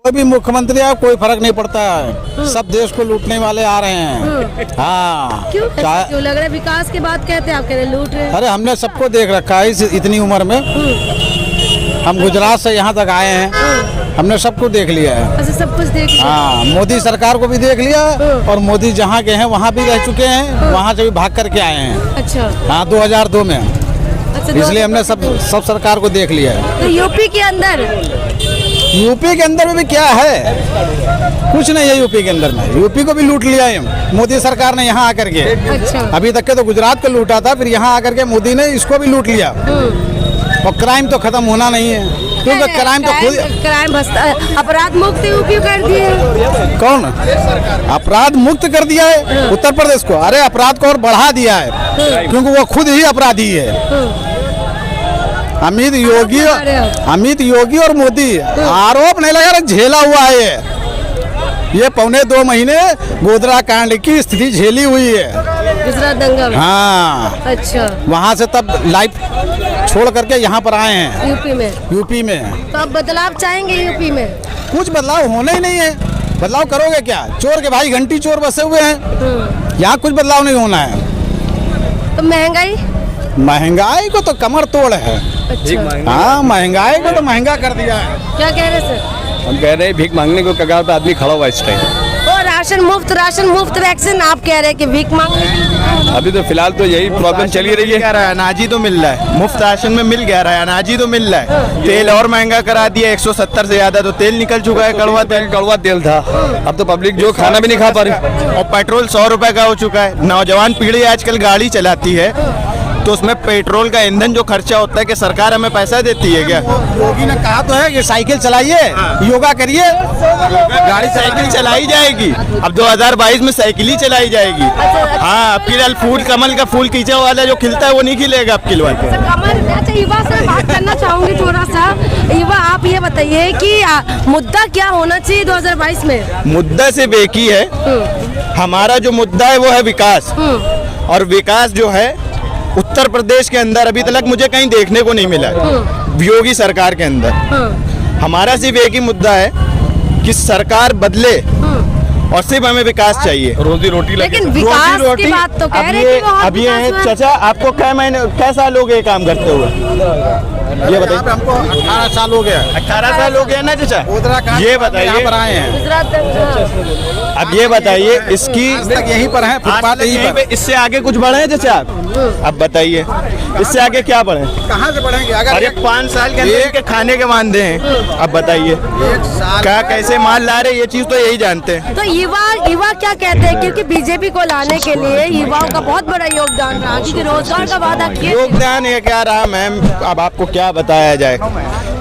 कोई भी मुख्यमंत्री आए कोई फर्क नहीं पड़ता है, सब देश को लूटने वाले आ रहे हैं। हाँ, क्यों लग रहा है? विकास की बात कहते हैं, आप कह रहे हैं लूट रहे हैं। अरे हमने सबको देख रखा है इतनी उम्र में। हम गुजरात से यहाँ तक आए हैं, हमने सबको देख लिया है। अच्छा, सब कुछ देख लिया। हाँ, मोदी सरकार को भी देख लिया और मोदी जहाँ के हैं वहाँ भी रह चुके हैं, वहाँ से भी भाग करके आए हैं। अच्छा, हाँ, 2002 में। अच्छा, इसलिए हमने सब सरकार को देख लिया है। तो यूपी के अंदर में भी क्या है? कुछ नहीं है यूपी के अंदर में। यूपी को भी लूट लिया है मोदी सरकार ने यहाँ आकर के। अच्छा, अभी तक के तो गुजरात को लूटा था, फिर यहाँ आकर के मोदी ने इसको भी लूट लिया। और क्राइम तो खत्म होना नहीं है, क्योंकि क्राइम तो खुद अपराध मुक्त यूपी कर दिए। कौन अपराध मुक्त कर दिया है? उत्तर प्रदेश को। अरे अपराध को और बढ़ा दिया है, क्योंकि वो खुद ही अपराधी है। अमित योगी और मोदी आरोप नहीं लगा, झेला हुआ है ये 1.25 महीने गोधरा कांड की स्थिति झेली हुई है गुजरात दंगा में। हाँ, अच्छा, वहाँ से तब लाइफ छोड़ करके यहाँ पर आए हैं यूपी में। तो आप बदलाव चाहेंगे यूपी में? कुछ बदलाव होना ही नहीं है। बदलाव करोगे क्या? चोर के भाई घंटी चोर बसे हुए हैं, यहाँ कुछ बदलाव नहीं होना है। तो महंगाई को तो कमर तोड़ है। अच्छा, हाँ, महंगाई को तो महंगा कर दिया है। क्या कह रहे सर? हम कह रहे हैं भीख मांगने को कगार पे आदमी खड़ा हुआ इस टाइम। और राशन मुफ्त वैक्सीन, आप कह रहे हैं कि भीख मांगने? अभी तो फिलहाल तो यही प्रॉब्लम चली रही है। अनाज ही तो मिल रहा है, मुफ्त राशन में मिल गया रहा है, अनाज ही तो मिल रहा है। तेल और महंगा करा दिया, 170 से ज्यादा तो तेल निकल चुका है। कड़वा तेल था, अब तो पब्लिक जो खाना भी नहीं खा पा रही। और पेट्रोल 100 रुपए का हो चुका है। नौजवान पीढ़ी आजकल गाड़ी चलाती है, तो उसमें पेट्रोल का ईंधन जो खर्चा होता है कि सरकार हमें पैसा देती है क्या? योगी ने कहा तो है कि साइकिल चलाइए, योगा करिए, गाड़ी साइकिल चलाई जाएगी। अब 2022 में साइकिल ही चलाई जाएगी। हाँ, अब की फूल कमल का फूल कीचड़ वाला जो खिलता है वो नहीं खिलेगा अब की बार। अच्छा, युवा से बात करना चाहूंगी थोड़ा सा। युवा, आप ये बताइए कि मुद्दा क्या होना चाहिए 2022 में? मुद्दा सिर्फ एक ही है, हमारा जो मुद्दा है वो है विकास। और विकास जो है उत्तर प्रदेश के अंदर अभी तक मुझे कहीं देखने को नहीं मिला है योगी सरकार के अंदर। हमारा सिर्फ एक ही मुद्दा है कि सरकार बदले और सिर्फ हमें विकास चाहिए, रोजी रोटी। लेकिन विकास की बात तो कह रहे हैं कि अब ये चाचा आपको कै साल हो गए काम करते हुए? ये बताइए। हमको 18 साल हो गया। 18 साल हो गया ना चाचा? ये बताइए, यहाँ पर आए हैं। अब ये बताइए, इसकी यहीं पर है, फुटपाथ यहीं पर। इससे आगे कुछ बढ़े हैं चाचा आप? अब बताइए इससे आगे क्या बढ़े? कहाँ से बढ़ेंगे? अरे 5 साल के अंदर के खाने के वादे हैं। अब बताइए क्या कैसे माल ला रहे, ये चीज तो यही जानते हैं। तो युवा क्या कहते हैं? क्योंकि बीजेपी को लाने के लिए युवाओं का बहुत बड़ा योगदान रहा, क्योंकि रोजगार का वादा किया। योगदान ये क्या रहा मैम, अब आपको क्या बताया जाए,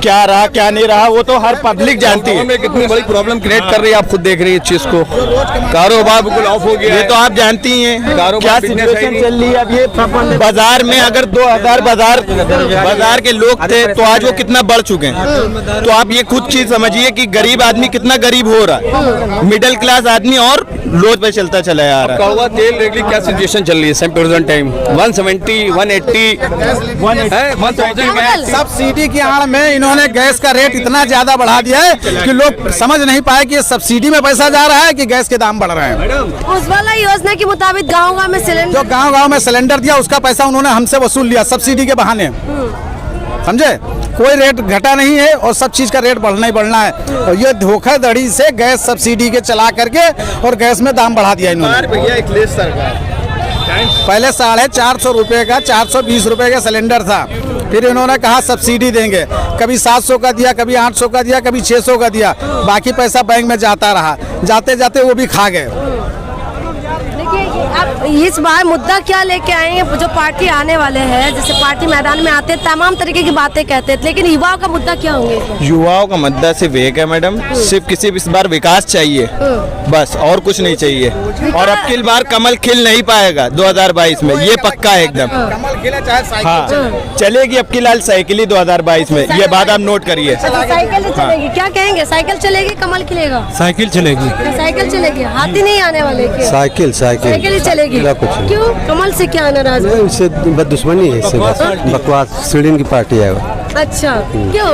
क्या रहा क्या नहीं रहा वो तो हर पब्लिक जानती है। कितनी बड़ी प्रॉब्लम क्रिएट कर रही है, आप खुद देख रही है इस चीज को। कारोबार बिल्कुल ऑफ हो गया, ये तो आप जानती हैं क्या सिचुएशन चल रही है। अब ये बाजार में अगर 2000 बाजार के लोग थे तो आज वो कितना बढ़ चुके हैं। तो आप ये खुद चीज समझिए कि गरीब आदमी कितना गरीब हो रहा है, मिडिल क्लास आदमी और लोड पे चलता चला आ रहा है। कड़वा तेल रेगली क्या सिचुएशन चल रही है प्रेजेंट टाइम? 170, 180, 1000। सब्सिडी की आड़ में इन्होंने गैस का रेट इतना ज्यादा बढ़ा दिया है कि लोग समझ नहीं पाए कि ये सब्सिडी में पैसा जा रहा है कि गैस के दाम बढ़ रहे हैं। उज्ज्वला योजना के मुताबिक गाँव में सिलेंडर, जो गाँव में सिलेंडर दिया उसका पैसा उन्होंने हमसे वसूल लिया सब्सिडी के बहाने। समझे? कोई रेट घटा नहीं है और सब चीज का रेट बढ़ना ही बढ़ना है। और ये धोखाधड़ी से गैस सब्सिडी के चला करके और गैस में दाम बढ़ा दिया इन्होंने। पहले 450 रुपए का 420 रुपए का सिलेंडर था, फिर इन्होंने कहा सब्सिडी देंगे, कभी 700 का दिया, कभी 800 का दिया, कभी 600 का दिया, बाकी पैसा बैंक में जाता रहा, जाते जाते वो भी खा गए। आप इस बार मुद्दा क्या लेके आएंगे? जो पार्टी आने वाले हैं, जैसे पार्टी मैदान में आते हैं तमाम तरीके की बातें कहते हैं, लेकिन युवाओं का मुद्दा क्या होंगे? युवाओं का मुद्दा सिर्फ एक है मैडम, सिर्फ किसी इस बार विकास चाहिए, बस और कुछ नहीं चाहिए। और अब की बार कमल खिल नहीं पाएगा 2022 में, ये पक्का है एकदम। कमल खिले चाहे साइकिल हाँ, चलेगी अब की लाल साइकिल ही 2022 में, ये बात आप नोट करिए। साइकिल चलेगी, क्या कहेंगे? साइकिल चलेगी, कमल खिलेगा? साइकिल चलेगी। साइकिल चलेगी, हाथी नहीं आने वाले क्या? साइकिल ही चलेगी। क्यों? कमल से क्या नाराज है? इससे दुश्मनी है, इससे बकवास सीढ़ी की पार्टी है वो। अच्छा, क्यों?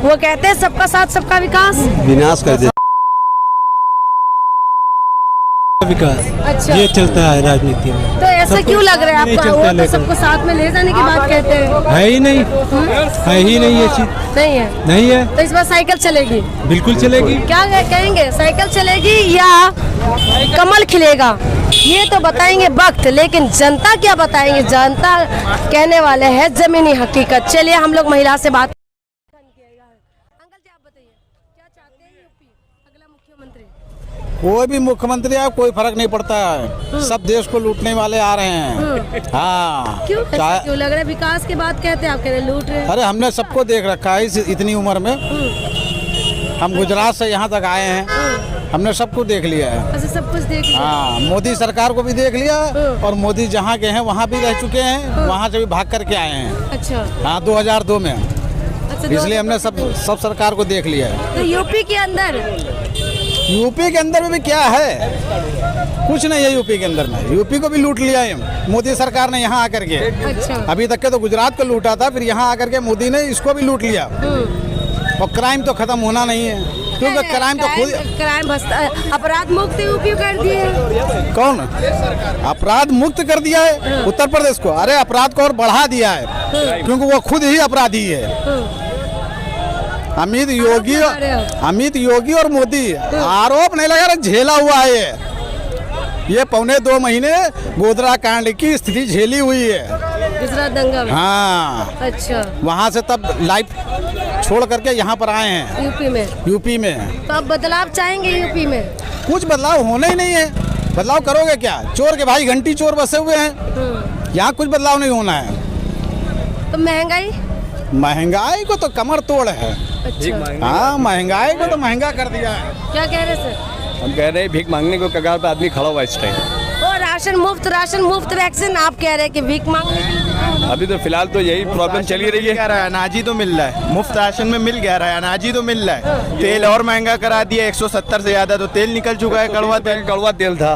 वो कहते हैं सबका साथ सबका विकास विनाश कर दे। विकास अच्छा। ये चलता है राजनीति में। तो ऐसा क्यों लग रहा है नहीं आपका? चलता वो तो लेकिन। सबको साथ में ले जाने की बात कहते हैं। है ही नहीं ये चीज नहीं है नहीं है। तो इस बार साइकिल चलेगी? बिल्कुल चलेगी। क्या कहेंगे, साइकिल चलेगी या कमल खिलेगा? ये तो बताएंगे वक्त, लेकिन जनता क्या बताएंगे? जनता कहने वाले हैं जमीनी हकीकत। चलिए हम लोग महिला से बात। अंकल जी आप बताइए, क्या चाहते हैं यूपी अगला मुख्यमंत्री? कोई भी मुख्यमंत्री आए कोई फर्क नहीं पड़ता है, सब देश को लूटने वाले आ रहे हैं। हाँ क्यों ऐसा चाहे- क्यों लग रहा है? विकास की बात कहते हैं, आप कह रहे हैं लूट रहे हैं। अरे हमने सबको देख रखा है इतनी उम्र में। हम गुजरात से यहाँ तक आए हैं, हमने सबको देख लिया है। अच्छा, सब कुछ देख लिया। हाँ, मोदी सरकार को भी देख लिया और मोदी जहाँ के हैं वहाँ भी रह चुके हैं, वहाँ से भी भाग करके आए हैं। अच्छा 2002 में। अच्छा, इसलिए हमने सब सरकार को देख लिया है। तो यूपी के अंदर में भी क्या है? कुछ नहीं है यूपी के अंदर में। यूपी को भी लूट लिया है मोदी सरकार ने यहाँ आकर के। अच्छा अभी तक के तो गुजरात को लूटा था, फिर यहाँ आकर के मोदी ने इसको भी लूट लिया। और क्राइम तो खत्म होना नहीं है, क्योंकि क्राइम तो खुद क्राइम अपराध मुक्त यूपी कर दिए हैं। कौन अपराध मुक्त कर दिया है? उत्तर प्रदेश को। अरे अपराध को और बढ़ा दिया है, क्योंकि वो खुद ही अपराधी है। अमित योगी और मोदी आरोप नहीं लगा रहे, झेला हुआ है ये 1.25 महीने गोधरा कांड की स्थिति झेली हुई है गुजरात दंगा में। हाँ, अच्छा, वहाँ से तब लाइफ छोड़ करके यहाँ पर आए हैं यूपी में। तो अब बदलाव चाहेंगे यूपी में? कुछ बदलाव होना ही नहीं है। बदलाव करोगे क्या? चोर के भाई घंटी चोर बसे हुए हैं, यहाँ कुछ बदलाव नहीं होना है। तो महंगाई को तो कमर तोड़ है। अच्छा, हाँ, महंगाई को तो महंगा कर दिया है। क्या कह रहे सर? हम कह रहे हैं भीख मांगने को कगार पे आदमी खड़ा हुआ इस टाइम। और राशन मुफ्त वैक्सीन आप कह रहे हैं कि भीख मांगने के लिए? अभी तो फिलहाल तो यही प्रॉब्लम चली रही है। अनाज ही तो मिल रहा है, मुफ्त राशन में मिल गया रहा है, अनाज ही तो मिल रहा है। तेल और महंगा करा दिया, 170 से ज्यादा तो तेल निकल चुका है। कड़वा तेल था,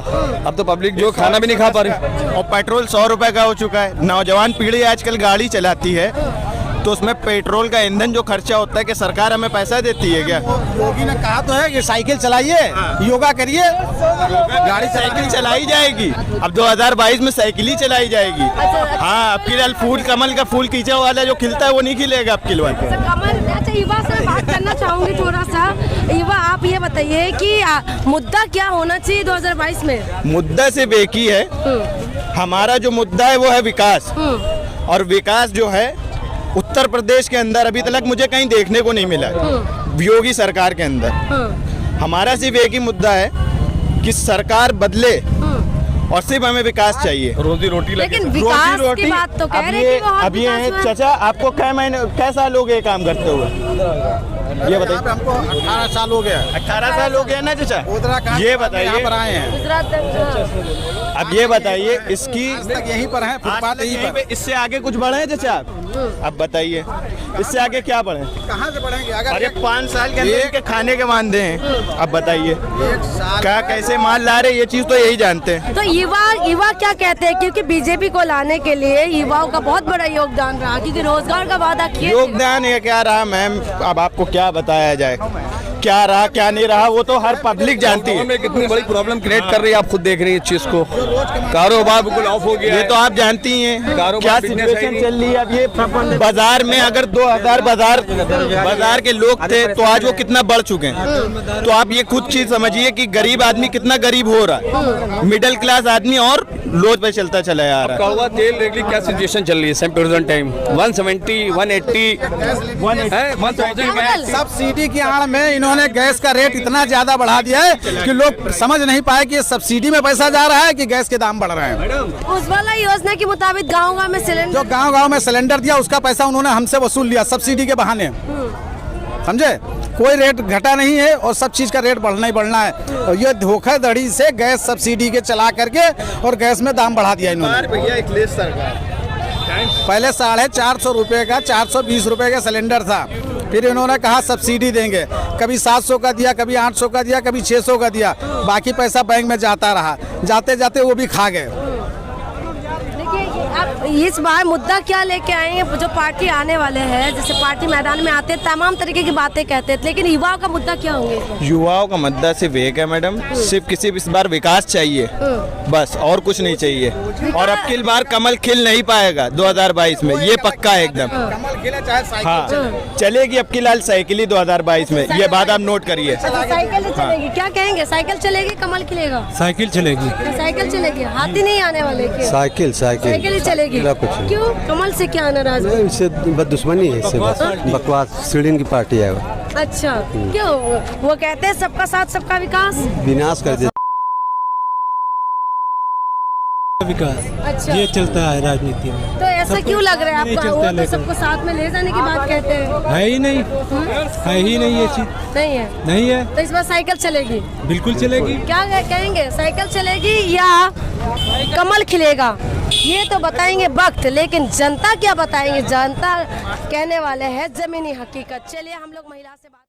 अब तो पब्लिक जो खाना भी नहीं खा पा रही। और पेट्रोल 100 रुपए का हो चुका है। नौजवान पीढ़ी आजकल गाड़ी चलाती है, तो उसमें पेट्रोल का ईंधन जो खर्चा होता है, कि सरकार हमें पैसा देती है क्या? योगी ने कहा तो है कि साइकिल चलाइए, योगा करिए, गाड़ी साइकिल चलाई जाएगी। अब 2022 में साइकिल ही चलाई जाएगी। हाँ, अब की फूल कमल का फूल खींचा वाला जो खिलता है वो नहीं खिलेगा अब किलवा। अच्छा, युवा से बात करना चाहूंगी थोड़ा सा। युवा आप ये बताइए कि मुद्दा क्या होना चाहिए 2022 में? मुद्दा सिर्फ एक ही है, हमारा जो मुद्दा है वो है विकास। और विकास जो है उत्तर प्रदेश के अंदर अभी तक मुझे कहीं देखने को नहीं मिला है, योगी सरकार के अंदर। हमारा सिर्फ एक ही मुद्दा है कि सरकार बदले और सिर्फ हमें विकास चाहिए, रोजी रोटी लगे। लेकिन विकास की बात तो कह रहे हैं कि वो अब ये चाचा आपको कै साल हो गए काम करते हुए? ये बताइए। हमको 18 साल हो गया। 18 साल हो गया ना चाचा? ये बताइए, यहाँ पर आए हैं। गुजरात दंगा। अब ये बताइए इसकी यहीं पर है, फुटपाथ यहीं पर। इससे आगे कुछ बढ़े हैं चाचा आप? अब बताइए इससे आगे क्या बढ़े? कहाँ से बढ़ेंगे? अगर अरे 5 साल के अंदर के खाने के वादे हैं, अब बताइए क्या कैसे माल ला रहे, ये चीज तो यही जानते हैं। तो युवा क्या कहते हैं? क्योंकि बीजेपी को लाने के लिए युवाओं का बहुत बड़ा योगदान रहा, क्योंकि रोजगार का वादा किया। योगदान ये क्या रहा मैम, अब आपको क्या बताया जाए, क्या रहा क्या नहीं रहा वो तो हर पब्लिक जानती है। कितनी बड़ी प्रॉब्लम क्रिएट कर रही है, आप खुद देख रही है इस चीज को। कारोबार बिल्कुल ऑफ हो गया ये है। तो आप जानती ही हैं कारोबार क्या business है सिचुएशन नहीं। चल रही है। अब ये बाजार में अगर 2000 बाजार के लोग थे तो आज वो कितना बढ़ चुके हैं। तो आप ये खुद चीज समझिए कि गरीब आदमी कितना गरीब हो रहा है, मिडिल क्लास आदमी और लोच पे चलता चला जा रहा है। कड़वा तेल रेगली क्या सिचुएशन चल रही है सेम प्रेजेंट टाइम? 170, 180, 1000। सब्सिडी की आड़ में इन्होंने गैस का रेट इतना ज्यादा बढ़ा दिया है कि लोग समझ नहीं पाए कि ये सब्सिडी में पैसा जा रहा है कि गैस के दाम बढ़ रहे हैं। उज्ज्वला योजना के मुताबिक गाँव में सिलेंडर, जो गांव में सिलेंडर दिया उसका पैसा उन्होंने हमसे वसूल लिया सब्सिडी के बहाने, समझे? कोई रेट घटा नहीं है और सब चीज का रेट बढ़ना ही बढ़ना है। और ये धोखाधड़ी से गैस सब्सिडी के चला करके और गैस में दाम बढ़ा दिया इन्होंने। भैया अखिलेश सरकार पहले 450 रुपये का 420 रुपये का सिलेंडर था, फिर इन्होंने कहा सब्सिडी देंगे, कभी 700 का दिया, कभी 800 का दिया, कभी 600 का दिया, बाकी पैसा बैंक में जाता रहा, जाते जाते वो भी खा गए। इस बार मुद्दा क्या लेके आएंगे? जो पार्टी आने वाले हैं, जैसे पार्टी मैदान में आते हैं, तमाम तरीके की बातें कहते हैं, लेकिन युवाओं का मुद्दा क्या होंगे? युवाओं का मुद्दा सिर्फ एक है मैडम, सिर्फ किसी इस बार विकास चाहिए, बस, और कुछ नहीं चाहिए। और अब की बार कमल खिल नहीं पाएगा 2022 में, ये पक्का है एकदम। कमल खिले चाहे साइकिल हाँ, चलेगी अब की लाल साइकिल ही 2022 में, ये बात आप नोट करिए। साइकिल ही चलेगी, क्या कहेंगे? साइकिल चलेगी, कमल खिलेगा? साइकिल चलेगी। साइकिल चलेगी, हाथी नहीं आने वाले क्या? साइकिल साइकिल ही चलेगी। पूरा कुछ नहीं। क्यों? कमल से क्या नाराज है? इससे बस दुश्मनी है, इससे बस बकवास सीढ़ी की पार्टी है वो। अच्छा, क्यों? वो कहते हैं सबका साथ सबका विकास। विनाश कर दे। विकास अच्छा, ये चलता है राजनीति में। तो ऐसा क्यों लग रहा है नहीं आपको? चलता वो तो लेकिन। सबको साथ में ले जाने की बात कहते हैं। है ही नहीं, है ही नहीं ये चीज, नहीं है, नहीं है। तो इस बार साइकिल चलेगी। बिल्कुल चलेगी। क्या कहेंगे? साइकिल चलेगी या कमल खिलेगा? ये तो बताएंगे वक्त, लेकिन जनता क्या बताएंगे? जनता कहने वाले हैं जमीनी हकीकत। चलिए हम लोग महिला से बात